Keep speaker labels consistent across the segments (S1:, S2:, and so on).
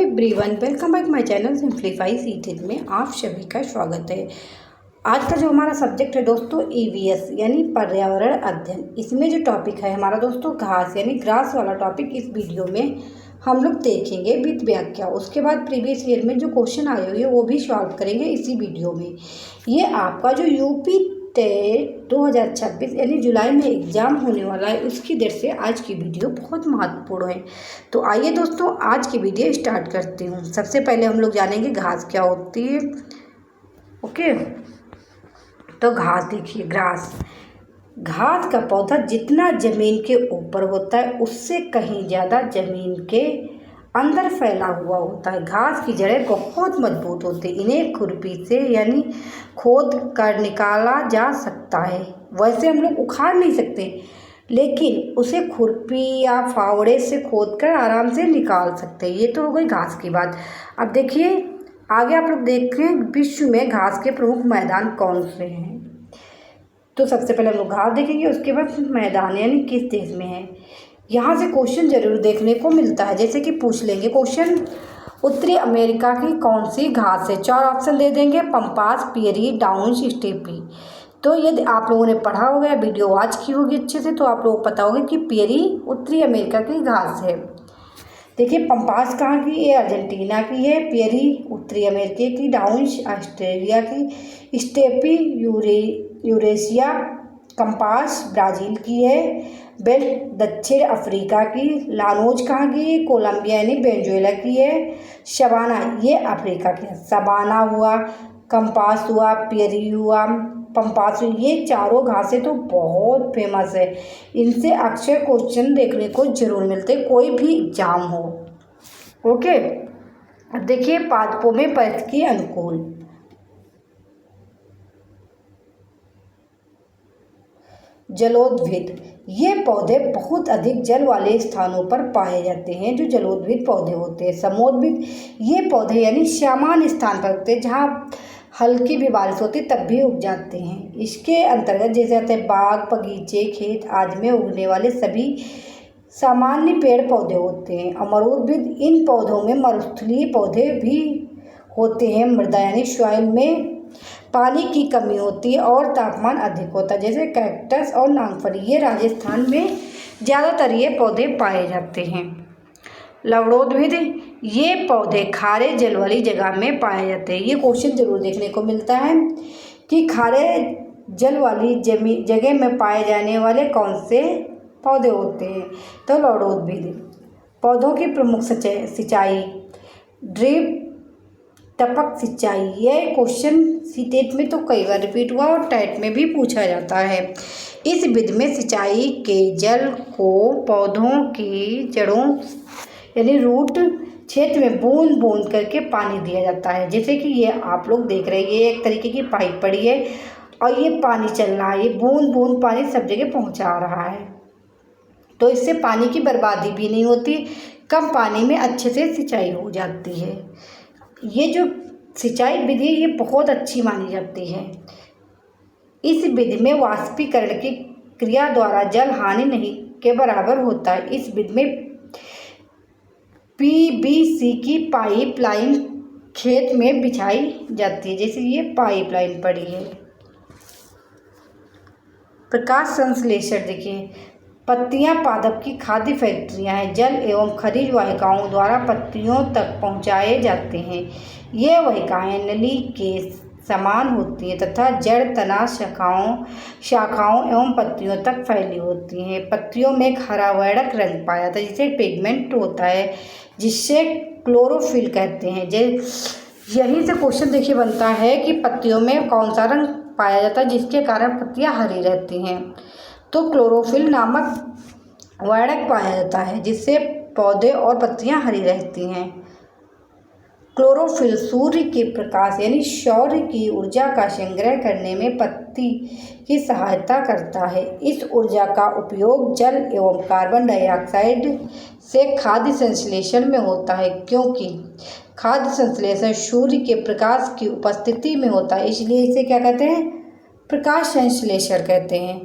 S1: Everyone, welcome back my channel simplify seated में आप सभी का स्वागत है। आज का जो हमारा सब्जेक्ट है दोस्तों ईवीएस यानी पर्यावरण अध्ययन। इसमें जो टॉपिक है हमारा दोस्तों घास यानी ग्रास वाला टॉपिक इस वीडियो में हम लोग देखेंगे विद व्याख्या। उसके बाद प्रीवियस ईयर में जो क्वेश्चन आए हुए वो भी सॉल्व करेंगे इसी वीडियो में। ये आपका जो यूपी टेट 2026 यानी जुलाई में एग्ज़ाम होने वाला है, उसकी देर से आज की वीडियो बहुत महत्वपूर्ण है। तो आइए दोस्तों आज की वीडियो स्टार्ट करती हूँ। सबसे पहले हम लोग जानेंगे घास क्या होती है। ओके, तो घास देखिए, घास का पौधा जितना ज़मीन के ऊपर होता है उससे कहीं ज़्यादा ज़मीन के अंदर फैला हुआ होता है। घास की जड़ें बहुत मजबूत होती है, इन्हें खुरपी से यानी खोद कर निकाला जा सकता है। वैसे हम लोग उखाड़ नहीं सकते, लेकिन उसे खुरपी या फावड़े से खोद कर आराम से निकाल सकते हैं। ये तो हो गई घास की बात। अब देखिए आगे आप लोग देखें विश्व में घास के प्रमुख मैदान कौन से हैं। तो सबसे पहले हम लोग घास देखेंगे, उसके बाद मैदान यानी किस देश में है। यहाँ से क्वेश्चन जरूर देखने को मिलता है, जैसे कि पूछ लेंगे क्वेश्चन उत्तरी अमेरिका की कौन सी घास है। 4 ऑप्शन दे देंगे, पंपास, पियरी, डाउन्स, स्टेपी। तो यदि आप लोगों ने पढ़ा होगा या वीडियो वॉच की होगी अच्छे से तो आप लोगों को पता होगा कि पियरी उत्तरी अमेरिका की घास है। देखिए पंपास कहाँ की, ये अर्जेंटीना की है, पियरी उत्तरी अमेरिका की, डाउन्स ऑस्ट्रेलिया की, स्टेपी यूरेशिया, कंपास ब्राज़ील की है, बेल्ट दक्षिण अफ्रीका की, लानोज कहाँ की, कोलंबिया यानी वेनेजुएला की है, शबाना ये अफ्रीका की है। शबाना हुआ, कंपास हुआ, पियरी हुआ, पंपास हुई, ये चारों घासें तो बहुत फेमस है। इनसे अक्सर क्वेश्चन देखने को जरूर मिलते कोई भी एग्जाम हो। ओके, अब देखिए पादपों में परिस्थिति अनुकूल। जलोद्भिद, ये पौधे बहुत अधिक जल वाले स्थानों पर पाए जाते हैं जो जलोद्भिद पौधे होते हैं। समोद्भिद, ये पौधे यानी सामान्य स्थान पर होते हैं जहाँ हल्की भी बारिश होती तब भी उग जाते हैं। इसके अंतर्गत जैसे आते हैं बाग, बगीचे, खेत आदि में उगने वाले सभी सामान्य पेड़ पौधे होते हैं। अमरूदभिद, इन पौधों में मरुस्थलीय पौधे भी होते हैं। मृदा यानी सॉइल में पानी की कमी होती है और तापमान अधिक होता है, जैसे कैक्टस और नांगफली, ये राजस्थान में ज़्यादातर ये पौधे पाए जाते हैं। लवणोद्भिद, ये पौधे खारे जल वाली जगह में पाए जाते हैं। ये क्वेश्चन जरूर देखने को मिलता है कि खारे जल वाली जगह में पाए जाने वाले कौन से पौधे होते हैं। तो लवणोद्भिद। पौधों की प्रमुख सिंचाई, ड्रिप टपक सिंचाई, ये क्वेश्चन सीटेट में तो कई बार रिपीट हुआ और टेट में भी पूछा जाता है। इस विधि में सिंचाई के जल को पौधों की जड़ों यानी रूट क्षेत्र में बूंद बूंद करके पानी दिया जाता है। जैसे कि ये आप लोग देख रहे हैं, ये एक तरीके की पाइप पड़ी है और ये पानी चल रहा है, ये बूंद बूंद पानी सब जगह पहुंचा रहा है। तो इससे पानी की बर्बादी भी नहीं होती, कम पानी में अच्छे से सिंचाई हो जाती है। ये जो सिंचाई विधि ये बहुत अच्छी मानी जाती है। इस विधि में वाष्पीकरण की क्रिया द्वारा जल हानि नहीं के बराबर होता है। इस विधि में पीवीसी की पाइपलाइन खेत में बिछाई जाती है, जैसे ये पाइपलाइन पड़ी है। प्रकाश संश्लेषण, देखिए पत्तियां पादप की खाद्य फैक्ट्रियां हैं। जल एवं खनिज वाहिकाओं द्वारा पत्तियों तक पहुंचाए जाते हैं। ये वाहिकाएं नली के समान होती हैं तथा जड़, तना, शाखाओं एवं पत्तियों तक फैली होती हैं। पत्तियों में एक हरा वर्णक रंग पाया जाता है जिसे पिगमेंट होता है, जिससे क्लोरोफिल कहते हैं। यहीं से क्वेश्चन देखिए बनता है कि पत्तियों में कौन सा रंग पाया जाता है जिसके कारण पत्तियां हरी रहती हैं। तो क्लोरोफिल नामक वर्णक पाया जाता है जिससे पौधे और पत्तियां हरी रहती हैं। क्लोरोफिल सूर्य के प्रकाश यानी सौर की ऊर्जा का संग्रह करने में पत्ती की सहायता करता है। इस ऊर्जा का उपयोग जल एवं कार्बन डाइऑक्साइड से खाद्य संश्लेषण में होता है, क्योंकि खाद्य संश्लेषण सूर्य के प्रकाश की उपस्थिति में होता है, इसलिए इसे क्या कहते हैं, प्रकाश संश्लेषण कहते हैं।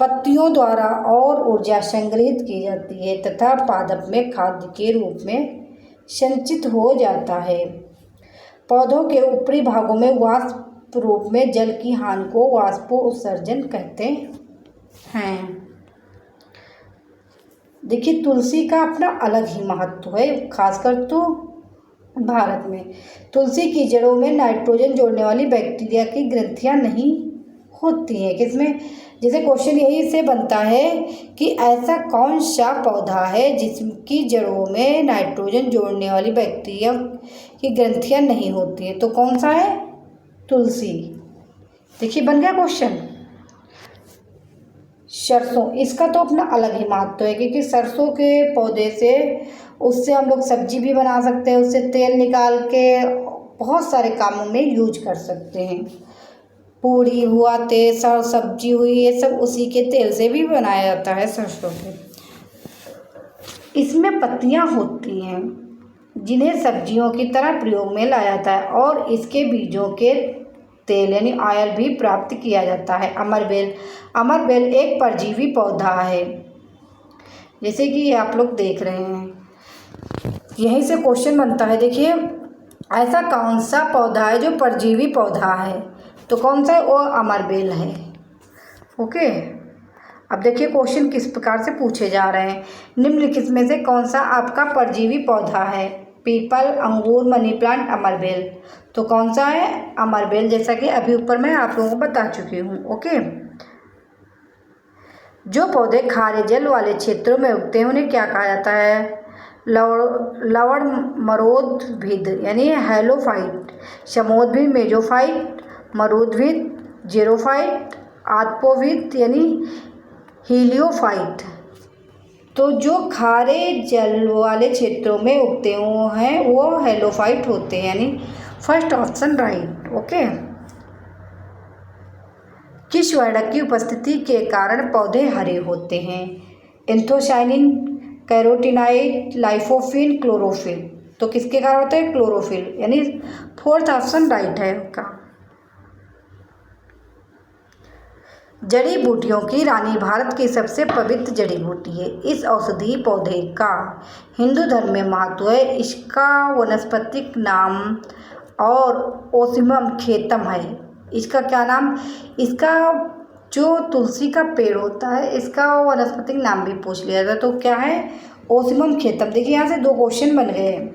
S1: पत्तियों द्वारा और ऊर्जा संग्रहित की जाती है तथा पादप में खाद्य के रूप में संचित हो जाता है। पौधों के ऊपरी भागों में वाष्प रूप में जल की हानि को वाष्पोत्सर्जन कहते हैं। देखिए, तुलसी का अपना अलग ही महत्व है, खासकर तो भारत में। तुलसी की जड़ों में नाइट्रोजन जोड़ने वाली बैक्टीरिया की ग्रंथियां नहीं होती हैं। किसमें? जैसे क्वेश्चन यही से बनता है कि ऐसा कौन सा पौधा है जिसकी जड़ों में नाइट्रोजन जोड़ने वाली बैक्टीरिया की ग्रंथियां नहीं होती हैं, तो कौन सा है? तुलसी। देखिए, बन गया क्वेश्चन। सरसों, इसका तो अपना अलग ही महत्व है, क्योंकि सरसों के पौधे से उससे हम लोग सब्जी भी बना सकते हैं, उससे तेल निकाल के बहुत सारे कामों में यूज कर सकते हैं। पूड़ी हुआ तेल, सब्जी हुई, ये सब उसी के तेल से भी बनाया जाता है, सरसों के। इसमें पत्तियां होती हैं जिन्हें सब्जियों की तरह प्रयोग में लाया जाता है और इसके बीजों के तेल यानी ऑयल भी प्राप्त किया जाता है। अमरबेल, अमरबेल एक परजीवी पौधा है, जैसे कि आप लोग देख रहे हैं। यहीं से क्वेश्चन बनता है। देखिए, ऐसा कौन सा पौधा है जो परजीवी पौधा है, तो कौन सा है? वो अमरबेल है। ओके, अब देखिए क्वेश्चन किस प्रकार से पूछे जा रहे हैं। निम्नलिखित में से कौन सा आपका परजीवी पौधा है? पीपल, अंगूर, मनी प्लांट, अमरबेल। तो कौन सा है? अमरबेल, जैसा कि अभी ऊपर मैं आप लोगों को बता चुकी हूँ। ओके, जो पौधे खारे जल वाले क्षेत्रों में उगते हैं उन्हें क्या कहा जाता है? लवण मरोदभिद यानी हेलोफाइट, शमोदभिद मेजोफाइट, मरुदभिद जेरोफाइट, आत्पोभिद यानी हीलियोफाइट। तो जो खारे जल वाले क्षेत्रों में उगते हैं वो हेलोफाइट होते हैं, यानी फर्स्ट ऑप्शन राइट। ओके, किस वर्णक की उपस्थिति के कारण पौधे हरे होते हैं? एंथोसाइनिन, कैरोटीनाइड, लाइफोफिन, क्लोरोफिल। तो किसके कारण होते हैं? क्लोरोफिल, यानी फोर्थ ऑप्शन राइट है उनका। जड़ी बूटियों की रानी भारत की सबसे पवित्र जड़ी बूटी है। इस औषधीय पौधे का हिंदू धर्म में महत्व है। इसका वनस्पतिक नाम और ओसिमम खेतम है। इसका क्या नाम? इसका जो तुलसी का पेड़ होता है इसका वनस्पतिक नाम भी पूछ लिया था, तो क्या है? ओसिमम खेतम। देखिए, यहाँ से दो क्वेश्चन बन गए हैं।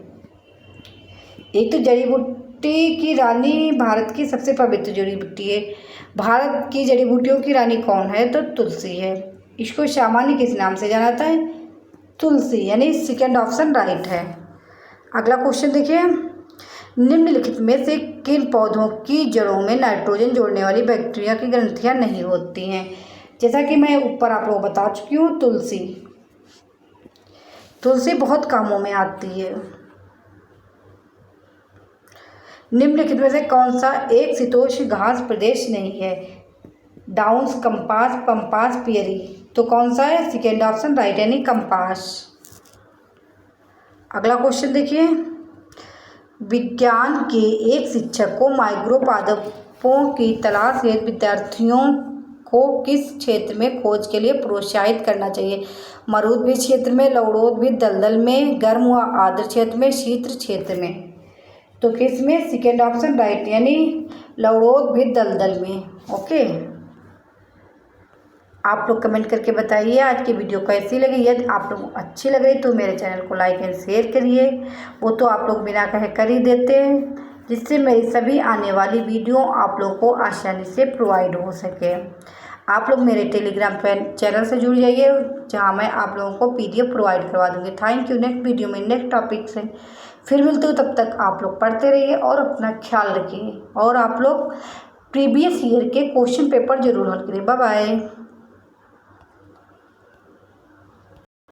S1: एक तो जड़ी बूटी की रानी भारत की सबसे पवित्र जड़ी बूटी है। भारत की जड़ी बूटियों की रानी कौन है? तो तुलसी है। इसको सामान्य किस नाम से जाना जाता है? तुलसी, यानी सेकंड ऑप्शन राइट है। अगला क्वेश्चन देखिए, निम्नलिखित में से किन पौधों की जड़ों में नाइट्रोजन जोड़ने वाली बैक्टीरिया की ग्रंथियां नहीं होती हैं? जैसा कि मैं ऊपर आप लोगों को बता चुकी हूँ, तुलसी। तुलसी बहुत कामों में आती है। निम्नलिखित में से कौन सा एक शीतोष्ण घास प्रदेश नहीं है? डाउन्स, कंपास, पंपास, पियरी। तो कौन सा है? सेकेंड ऑप्शन राइट, यानी कंपास। अगला क्वेश्चन देखिए, विज्ञान के एक शिक्षक को माइक्रो पादपों की तलाश हेतु विद्यार्थियों को किस क्षेत्र में खोज के लिए प्रोत्साहित करना चाहिए? मरुद्भिद क्षेत्र में, लवणोद्भिद दलदल में, गर्म व आर्द्र क्षेत्र में, शीत क्षेत्र में। तो किस में? सेकेंड ऑप्शन राइट, यानी लवणोद्भिद दलदल में। ओके, आप लोग कमेंट करके बताइए आज की वीडियो कैसी लगी। यदि आप लोग को अच्छी लग रही तो मेरे चैनल को लाइक एंड शेयर करिए, वो तो आप लोग बिना कहे कर ही देते हैं, जिससे मेरी सभी आने वाली वीडियो आप लोग को आसानी से प्रोवाइड हो सके। आप लोग मेरे टेलीग्राम चैनल से जुड़ जाइए, जहाँ मैं आप लोगों को PDF प्रोवाइड करवा दूँगी। Thank you. नेक्स्ट वीडियो में नेक्स्ट टॉपिक से फिर मिलते हो, तब तक आप लोग पढ़ते रहिए और अपना ख्याल रखिए, और आप लोग प्रीवियस ईयर के क्वेश्चन पेपर जरूर हल करिए। Bye bye.